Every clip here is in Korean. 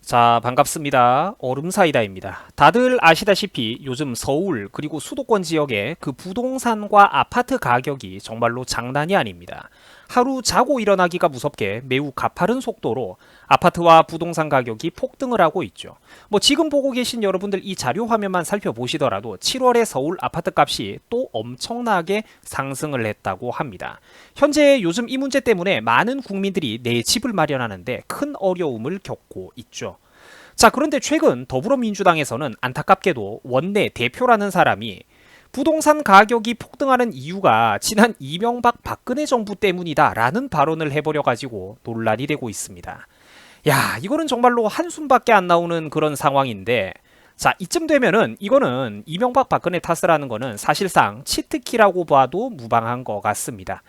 자, 반갑습니다. 얼음사이다입니다. 다들 아시다시피 요즘 서울 그리고 수도권 지역의 그 부동산과 아파트 가격이 정말로 장난이 아닙니다. 하루 자고 일어나기가 무섭게 매우 가파른 속도로 아파트와 부동산 가격이 폭등을 하고 있죠. 뭐 지금 보고 계신 여러분들 이 자료 화면만 살펴보시더라도 7월에 서울 아파트 값이 또 엄청나게 상승을 했다고 합니다. 현재 요즘 이 문제 때문에 많은 국민들이 내 집을 마련하는데 큰 어려움을 겪고 있죠. 자, 그런데 최근 더불어민주당에서는 안타깝게도 원내 대표라는 사람이 부동산 가격이 폭등하는 이유가 지난 이명박 박근혜 정부 때문이다라는 발언을 해버려가지고 논란이 되고 있습니다. 야, 이거는 정말로 한숨밖에 안 나오는 그런 상황인데, 자, 이쯤 되면은 이거는 이명박 박근혜 탓을 하는 거는 사실상 치트키라고 봐도 무방한 것 같습니다.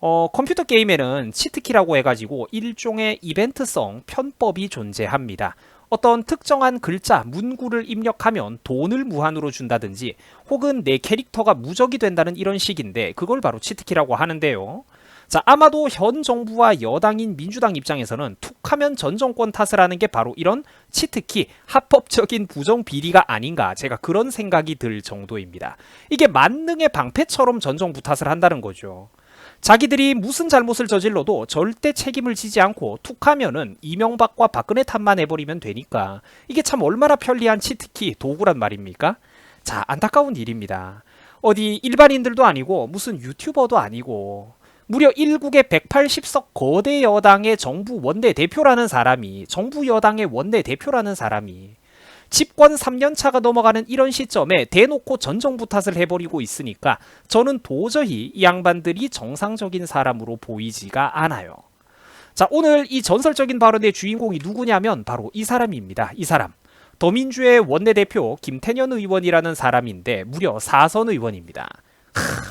컴퓨터 게임에는 치트키라고 해가지고 일종의 이벤트성 편법이 존재합니다. 어떤 특정한 글자, 문구를 입력하면 돈을 무한으로 준다든지 혹은 내 캐릭터가 무적이 된다는 이런 식인데 그걸 바로 치트키라고 하는데요. 자, 아마도 현 정부와 여당인 민주당 입장에서는 툭하면 전 정권 탓을 하는 게 바로 이런 치트키, 합법적인 부정 비리가 아닌가 제가 그런 생각이 들 정도입니다. 이게 만능의 방패처럼 전 정부 탓을 한다는 거죠. 자기들이 무슨 잘못을 저질러도 절대 책임을 지지 않고 툭하면은 이명박과 박근혜 탓만 해버리면 되니까 이게 참 얼마나 편리한 치트키 도구란 말입니까? 자, 안타까운 일입니다. 어디 일반인들도 아니고 무슨 유튜버도 아니고 무려 1국의 180석 거대 여당의 정부 원내대표라는 사람이 집권 3년차가 넘어가는 이런 시점에 대놓고 전 정부 탓을 해버리고 있으니까 저는 도저히 이 양반들이 정상적인 사람으로 보이지가 않아요. 자, 오늘 이 전설적인 발언의 주인공이 누구냐면 바로 이 사람입니다. 이 사람. 더민주의 원내대표 김태년 의원이라는 사람인데 무려 4선 의원입니다.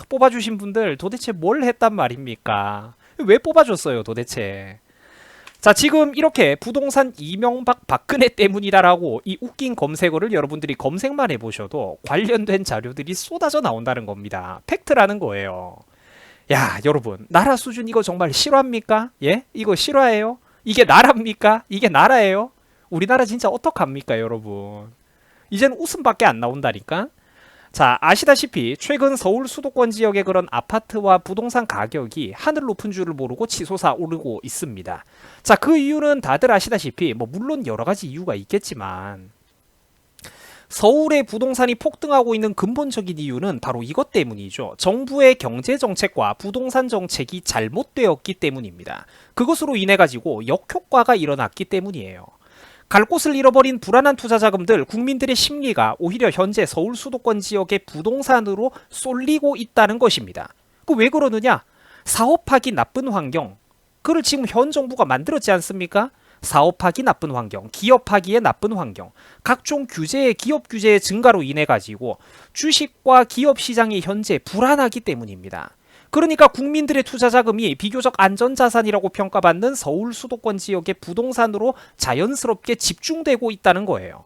뽑아주신 분들 도대체 뭘 했단 말입니까? 왜 뽑아줬어요 도대체? 자, 지금 이렇게 부동산 이명박 박근혜 때문이다라고 이 웃긴 검색어를 여러분들이 검색만 해보셔도 관련된 자료들이 쏟아져 나온다는 겁니다. 팩트라는 거예요. 야, 여러분, 나라 수준 이거 정말 실화입니까? 예? 이거 실화예요? 이게 나라입니까? 이게 나라예요? 우리나라 진짜 어떡합니까, 여러분? 이젠 웃음밖에 안 나온다니까? 자, 아시다시피 최근 서울 수도권 지역의 그런 아파트와 부동산 가격이 하늘 높은 줄을 모르고 치솟아 오르고 있습니다. 자, 그 이유는 다들 아시다시피 물론 여러 가지 이유가 있겠지만 서울의 부동산이 폭등하고 있는 근본적인 이유는 바로 이것 때문이죠. 정부의 경제 정책과 부동산 정책이 잘못되었기 때문입니다. 그것으로 인해 가지고 역효과가 일어났기 때문이에요. 갈 곳을 잃어버린 불안한 투자 자금들, 국민들의 심리가 오히려 현재 서울 수도권 지역의 부동산으로 쏠리고 있다는 것입니다. 그 왜 그러느냐? 사업하기 나쁜 환경. 그걸 지금 현 정부가 만들었지 않습니까? 사업하기 나쁜 환경, 기업하기에 나쁜 환경, 각종 규제의 기업 규제의 증가로 인해 가지고 주식과 기업 시장이 현재 불안하기 때문입니다. 그러니까 국민들의 투자 자금이 비교적 안전자산이라고 평가받는 서울 수도권 지역의 부동산으로 자연스럽게 집중되고 있다는 거예요.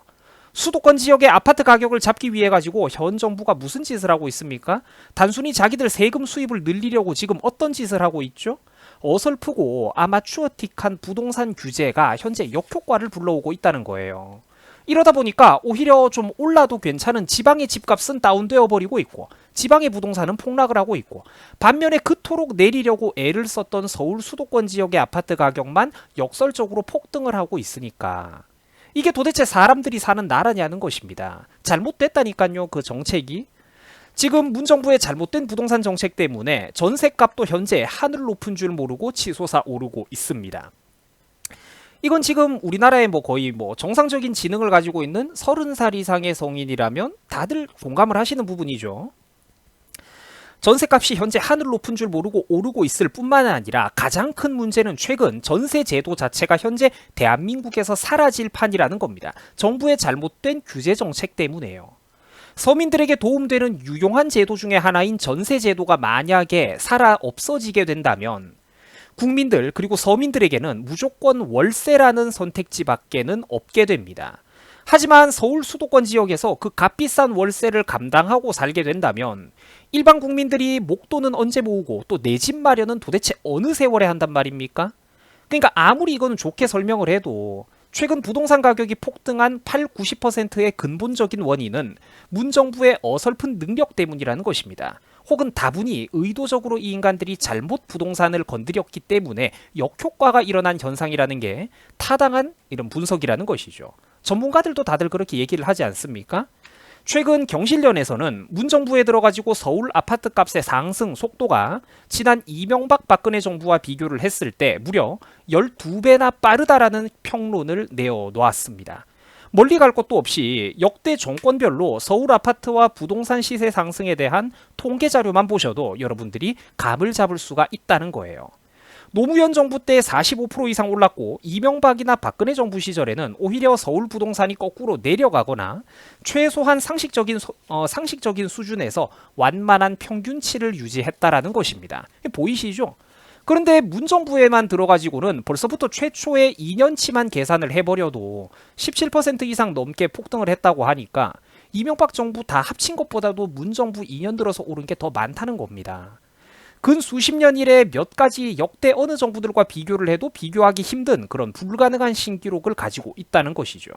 수도권 지역의 아파트 가격을 잡기 위해 가지고 현 정부가 무슨 짓을 하고 있습니까? 단순히 자기들 세금 수입을 늘리려고 지금 어떤 짓을 하고 있죠? 어설프고 아마추어틱한 부동산 규제가 현재 역효과를 불러오고 있다는 거예요. 이러다 보니까 오히려 좀 올라도 괜찮은 지방의 집값은 다운되어 버리고 있고 지방의 부동산은 폭락을 하고 있고 반면에 그토록 내리려고 애를 썼던 서울 수도권 지역의 아파트 가격만 역설적으로 폭등을 하고 있으니까 이게 도대체 사람들이 사는 나라냐는 것입니다. 잘못됐다니까요, 그 정책이. 지금 문정부의 잘못된 부동산 정책 때문에 전셋값도 현재 하늘 높은 줄 모르고 치솟아 오르고 있습니다. 이건 지금 우리나라의 거의 정상적인 지능을 가지고 있는 30살 이상의 성인이라면 다들 공감을 하시는 부분이죠. 전세값이 현재 하늘 높은 줄 모르고 오르고 있을 뿐만 아니라 가장 큰 문제는 최근 전세 제도 자체가 현재 대한민국에서 사라질 판이라는 겁니다. 정부의 잘못된 규제 정책 때문에요. 서민들에게 도움되는 유용한 제도 중에 하나인 전세 제도가 만약에 없어지게 된다면 국민들 그리고 서민들에게는 무조건 월세라는 선택지밖에는 없게 됩니다. 하지만 서울 수도권 지역에서 그 값비싼 월세를 감당하고 살게 된다면 일반 국민들이 목돈은 언제 모으고 또 내 집 마련은 도대체 어느 세월에 한단 말입니까? 그러니까 아무리 이거는 좋게 설명을 해도 최근 부동산 가격이 폭등한 8, 90%의 근본적인 원인은 문정부의 어설픈 능력 때문이라는 것입니다. 혹은 다분히 의도적으로 이 인간들이 잘못 부동산을 건드렸기 때문에 역효과가 일어난 현상이라는 게 타당한 이런 분석이라는 것이죠. 전문가들도 다들 그렇게 얘기를 하지 않습니까? 최근 경실련에서는 문정부에 들어가지고 서울 아파트 값의 상승 속도가 지난 이명박 박근혜 정부와 비교를 했을 때 무려 12배나 빠르다라는 평론을 내어놓았습니다. 멀리 갈 것도 없이 역대 정권별로 서울 아파트와 부동산 시세 상승에 대한 통계 자료만 보셔도 여러분들이 감을 잡을 수가 있다는 거예요. 노무현 정부 때 45% 이상 올랐고 이명박이나 박근혜 정부 시절에는 오히려 서울 부동산이 거꾸로 내려가거나 최소한 상식적인 수준에서 완만한 평균치를 유지했다라는 것입니다. 보이시죠? 그런데 문정부에만 들어가지고는 벌써부터 최초의 2년치만 계산을 해버려도 17% 이상 넘게 폭등을 했다고 하니까 이명박 정부 다 합친 것보다도 문정부 2년 들어서 오른 게 더 많다는 겁니다. 근 수십 년 이래 몇 가지 역대 어느 정부들과 비교를 해도 비교하기 힘든 그런 불가능한 신기록을 가지고 있다는 것이죠.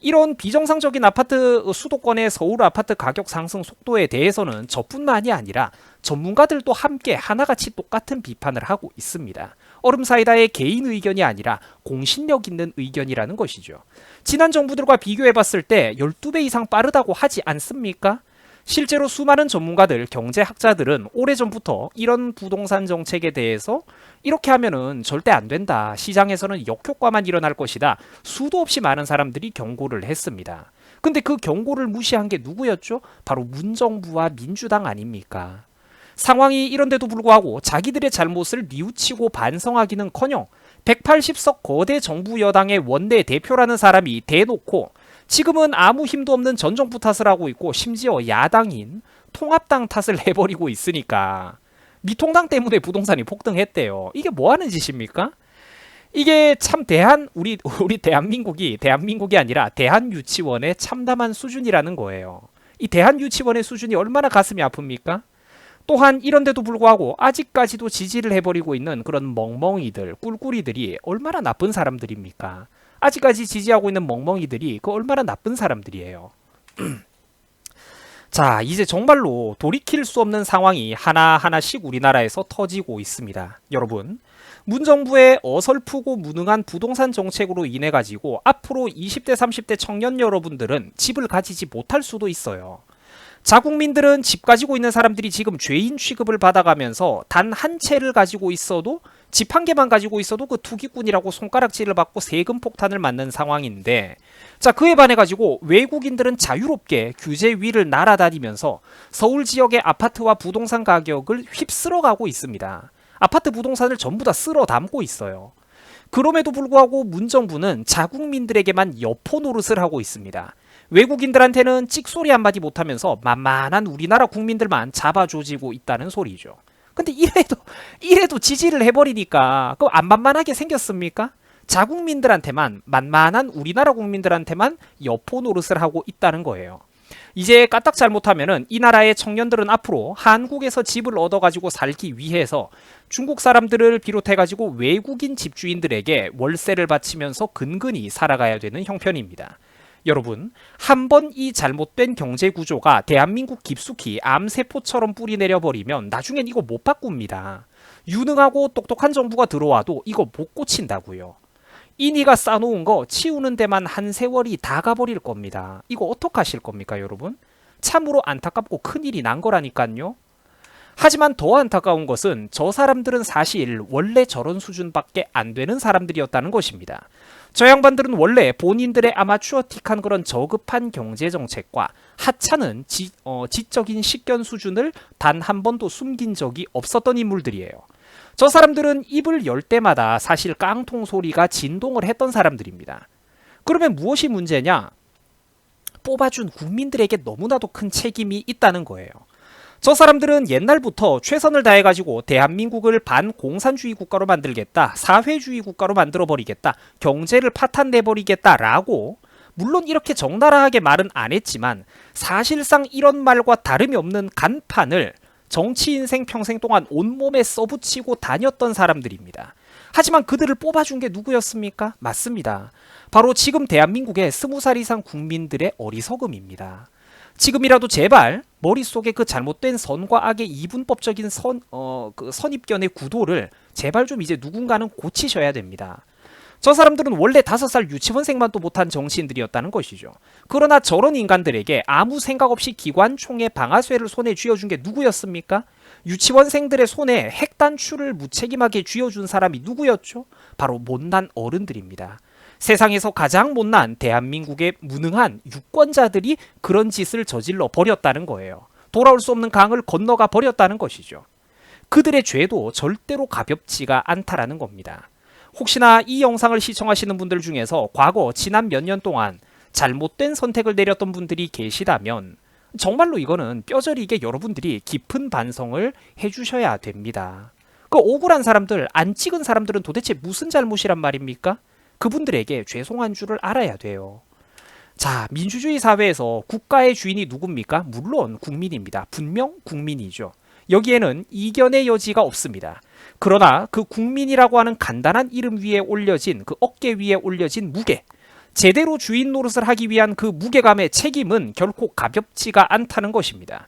이런 비정상적인 아파트 수도권의 서울 아파트 가격 상승 속도에 대해서는 저뿐만이 아니라 전문가들도 함께 하나같이 똑같은 비판을 하고 있습니다. 얼음사이다의 개인 의견이 아니라 공신력 있는 의견이라는 것이죠. 지난 정부들과 비교해봤을 때 12배 이상 빠르다고 하지 않습니까? 실제로 수많은 전문가들, 경제학자들은 오래전부터 이런 부동산 정책에 대해서 이렇게 하면은 절대 안 된다. 시장에서는 역효과만 일어날 것이다. 수도 없이 많은 사람들이 경고를 했습니다. 근데 그 경고를 무시한 게 누구였죠? 바로 문정부와 민주당 아닙니까? 상황이 이런데도 불구하고 자기들의 잘못을 뉘우치고 반성하기는커녕 180석 거대 정부 여당의 원내 대표라는 사람이 대놓고 지금은 아무 힘도 없는 전 정부 탓을 하고 있고 심지어 야당인 통합당 탓을 해버리고 있으니까 미통당 때문에 부동산이 폭등했대요. 이게 뭐 하는 짓입니까? 이게 참 우리 대한민국이 아니라 대한유치원의 참담한 수준이라는 거예요. 이 대한유치원의 수준이 얼마나 가슴이 아픕니까? 또한 이런데도 불구하고 아직까지도 지지를 해버리고 있는 그런 멍멍이들, 꿀꿀이들이 얼마나 나쁜 사람들입니까? 아직까지 지지하고 있는 멍멍이들이 그 얼마나 나쁜 사람들이에요. 자, 이제 정말로 돌이킬 수 없는 상황이 하나하나씩 우리나라에서 터지고 있습니다. 여러분, 문정부의 어설프고 무능한 부동산 정책으로 인해 가지고 앞으로 20대 30대 청년 여러분들은 집을 가지지 못할 수도 있어요. 자국민들은 집 가지고 있는 사람들이 지금 죄인 취급을 받아가면서 단 한 채를 가지고 있어도 집 한 개만 가지고 있어도 그 투기꾼이라고 손가락질을 받고 세금 폭탄을 맞는 상황인데, 자, 그에 반해 가지고 외국인들은 자유롭게 규제 위를 날아다니면서 서울 지역의 아파트와 부동산 가격을 휩쓸어가고 있습니다. 아파트 부동산을 전부 다 쓸어 담고 있어요. 그럼에도 불구하고 문정부는 자국민들에게만 여포 노릇을 하고 있습니다. 외국인들한테는 찍소리 한마디 못하면서 만만한 우리나라 국민들만 잡아조지고 있다는 소리죠. 근데 이래도 지지를 해버리니까 그럼 안 만만하게 생겼습니까? 자국민들한테만, 만만한 우리나라 국민들한테만 여포 노릇을 하고 있다는 거예요. 이제 까딱 잘못하면은 이 나라의 청년들은 앞으로 한국에서 집을 얻어가지고 살기 위해서 중국 사람들을 비롯해가지고 외국인 집주인들에게 월세를 바치면서 근근히 살아가야 되는 형편입니다. 여러분, 한번 이 잘못된 경제 구조가 대한민국 깊숙이 암세포처럼 뿌리 내려버리면 나중엔 이거 못 바꿉니다. 유능하고 똑똑한 정부가 들어와도 이거 못 고친다고요. 인이가 싸놓은 거 치우는 데만 한 세월이 다 가버릴 겁니다. 이거 어떡하실 겁니까, 여러분? 참으로 안타깝고 큰일이 난 거라니까요. 하지만 더 안타까운 것은 저 사람들은 사실 원래 저런 수준밖에 안 되는 사람들이었다는 것입니다. 저 양반들은 원래 본인들의 아마추어틱한 그런 저급한 경제정책과 하찮은 지적인 식견 수준을 단 한 번도 숨긴 적이 없었던 인물들이에요. 저 사람들은 입을 열 때마다 사실 깡통 소리가 진동을 했던 사람들입니다. 그러면 무엇이 문제냐? 뽑아준 국민들에게 너무나도 큰 책임이 있다는 거예요. 저 사람들은 옛날부터 최선을 다해가지고 대한민국을 반공산주의 국가로 만들겠다, 사회주의 국가로 만들어버리겠다, 경제를 파탄내버리겠다라고 물론 이렇게 적나라하게 말은 안 했지만 사실상 이런 말과 다름이 없는 간판을 정치 인생 평생 동안 온몸에 써붙이고 다녔던 사람들입니다. 하지만 그들을 뽑아준 게 누구였습니까? 맞습니다. 바로 지금 대한민국의 20살 이상 국민들의 어리석음입니다. 지금이라도 제발 머릿속에 그 잘못된 선과 악의 이분법적인 그 선입견의 구도를 제발 좀 이제 누군가는 고치셔야 됩니다. 저 사람들은 원래 5살 유치원생만도 못한 정치인들이었다는 것이죠. 그러나 저런 인간들에게 아무 생각 없이 기관총의 방아쇠를 손에 쥐어준 게 누구였습니까? 유치원생들의 손에 핵단추를 무책임하게 쥐어준 사람이 누구였죠? 바로 못난 어른들입니다. 세상에서 가장 못난 대한민국의 무능한 유권자들이 그런 짓을 저질러 버렸다는 거예요. 돌아올 수 없는 강을 건너가 버렸다는 것이죠. 그들의 죄도 절대로 가볍지가 않다라는 겁니다. 혹시나 이 영상을 시청하시는 분들 중에서 과거 지난 몇 년 동안 잘못된 선택을 내렸던 분들이 계시다면 정말로 이거는 뼈저리게 여러분들이 깊은 반성을 해주셔야 됩니다. 그 억울한 사람들, 안 찍은 사람들은 도대체 무슨 잘못이란 말입니까? 그분들에게 죄송한 줄을 알아야 돼요. 자, 민주주의 사회에서 국가의 주인이 누굽니까? 물론 국민입니다. 분명 국민이죠. 여기에는 이견의 여지가 없습니다. 그러나 그 국민이라고 하는 간단한 이름 위에 올려진 그 어깨 위에 올려진 무게, 제대로 주인 노릇을 하기 위한 그 무게감의 책임은 결코 가볍지가 않다는 것입니다.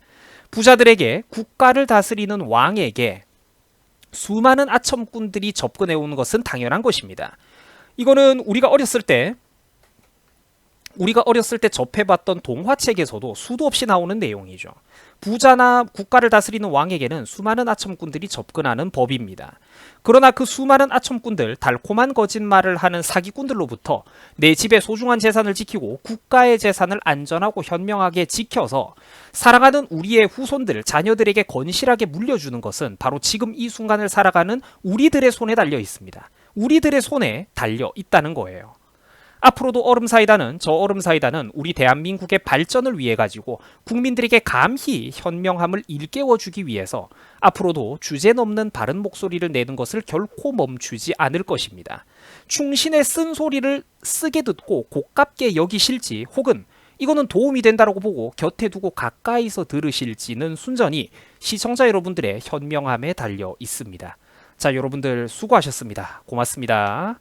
부자들에게, 국가를 다스리는 왕에게 수많은 아첨꾼들이 접근해 오는 것은 당연한 것입니다. 이거는 우리가 어렸을 때 접해봤던 동화책에서도 수도 없이 나오는 내용이죠. 부자나 국가를 다스리는 왕에게는 수많은 아첨꾼들이 접근하는 법입니다. 그러나 그 수많은 아첨꾼들, 달콤한 거짓말을 하는 사기꾼들로부터 내 집의 소중한 재산을 지키고 국가의 재산을 안전하고 현명하게 지켜서 사랑하는 우리의 후손들, 자녀들에게 건실하게 물려주는 것은 바로 지금 이 순간을 살아가는 우리들의 손에 달려 있습니다. 우리들의 손에 달려 있다는 거예요. 앞으로도 얼음사이다는, 얼음사이다는 우리 대한민국의 발전을 위해 가지고 국민들에게 감히 현명함을 일깨워주기 위해서 앞으로도 주제넘는 바른 목소리를 내는 것을 결코 멈추지 않을 것입니다. 충신의 쓴소리를 쓰게 듣고 고깝게 여기실지, 혹은 이거는 도움이 된다고 보고 곁에 두고 가까이서 들으실지는 순전히 시청자 여러분들의 현명함에 달려 있습니다. 자, 여러분들 수고하셨습니다. 고맙습니다.